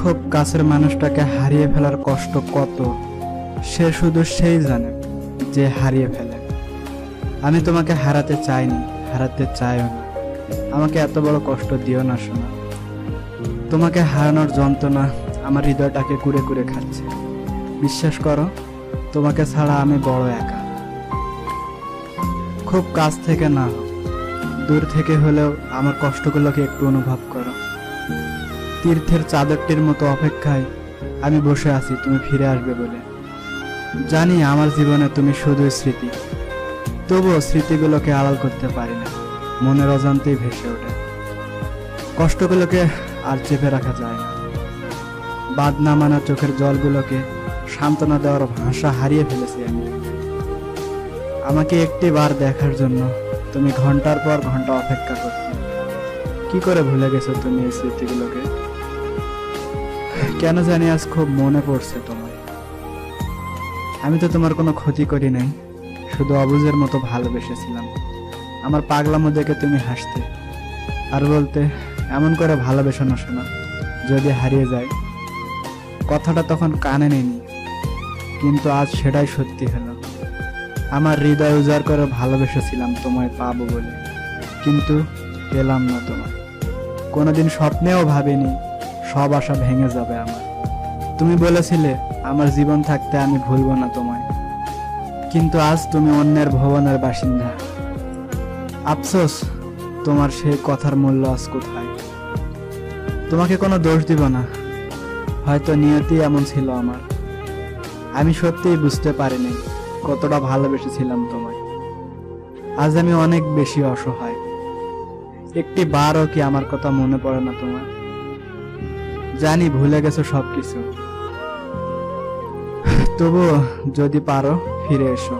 খুব কাছের মানুষটাকে হারিয়ে ফেলার কষ্ট কত সে শুধু সেই জানে যে হারিয়ে ফেলে। আমি তোমাকে হারাতে চাইনি, হারাতে চাইও না। আমাকে এত বড় কষ্ট দিও না সোনা। তোমাকে হারানোর যন্ত্রণা আমার হৃদয়টাকে কুড়ে কুড়ে খাচ্ছে। বিশ্বাস করো, তোমাকে ছাড়া আমি বড় একা। খুব কাছ থেকে না হোক, দূর থেকে হলেও আমার কষ্টগুলোকে একটু অনুভব করো। তীর্থের চাদরটির মতো অপেক্ষায় আমি বসে আছি তুমি ফিরে আসবে বলে। জানি আমার জীবনে তুমি শুধুই স্মৃতি, তবুও স্মৃতিগুলোকে আড়াল করতে পারি না, মনের অজান্তেই ভেসে ওঠে। কষ্টগুলোকে আর চেপে রাখা যায় না। বাদ না মানা চোখের জলগুলোকে সান্ত্বনা দেওয়ার ভাষা হারিয়ে ফেলেছি আমি। আমাকে একটি বার দেখার জন্য তুমি ঘন্টার পর ঘন্টা অপেক্ষা করতে। কি করে ভুলে গেছো তুমি এই স্মৃতিগুলোকে? কেন জানি আজ খুব মনে পড়ছে তোমার। আমি তো তোমার কোনো ক্ষতি করি নাই, শুধু অবুঝের মতো ভালোবেসেছিলাম। আমার পাগলামো দেখে তুমি হাসতে আর বলতে, এমন করে ভালোবেসো না শোনা, যদি হারিয়ে যায়। কথাটা তখন কানে নেয়নি, কিন্তু আজ সেটাই সত্যি হলো। আমার হৃদয় উজাড় করে ভালোবেসেছিলাম তোমায় পাবো বলে, কিন্তু পেলাম না তোমায়। কোনোদিন স্বপ্নেও ভাবিনি সব আশা ভেঙে যাবে আমার। তুমি বলেছিলে আমার জীবন থাকতে আমি ভুলবো না তোমায়, কিন্তু আজ তুমি অন্যের ভুবনের বাসিন্দা। আফসোস, তোমার সেই কথার মূল্য আজ কোথায়। তোমাকে কোনো দোষ দিব না, হয়তো নিয়তি এমন ছিল আমার। আমি সত্যিই বুঝতে পারিনি কতটা ভালোবেসেছিলাম তোমায়। আজ আমি অনেক বেশি অসহায়। একটি বারও কি আমার কথা মনে পড়ে না তোমার? জানি ভুলে গেছো সবকিছু, তবুও যদি পারো ফিরে এসো।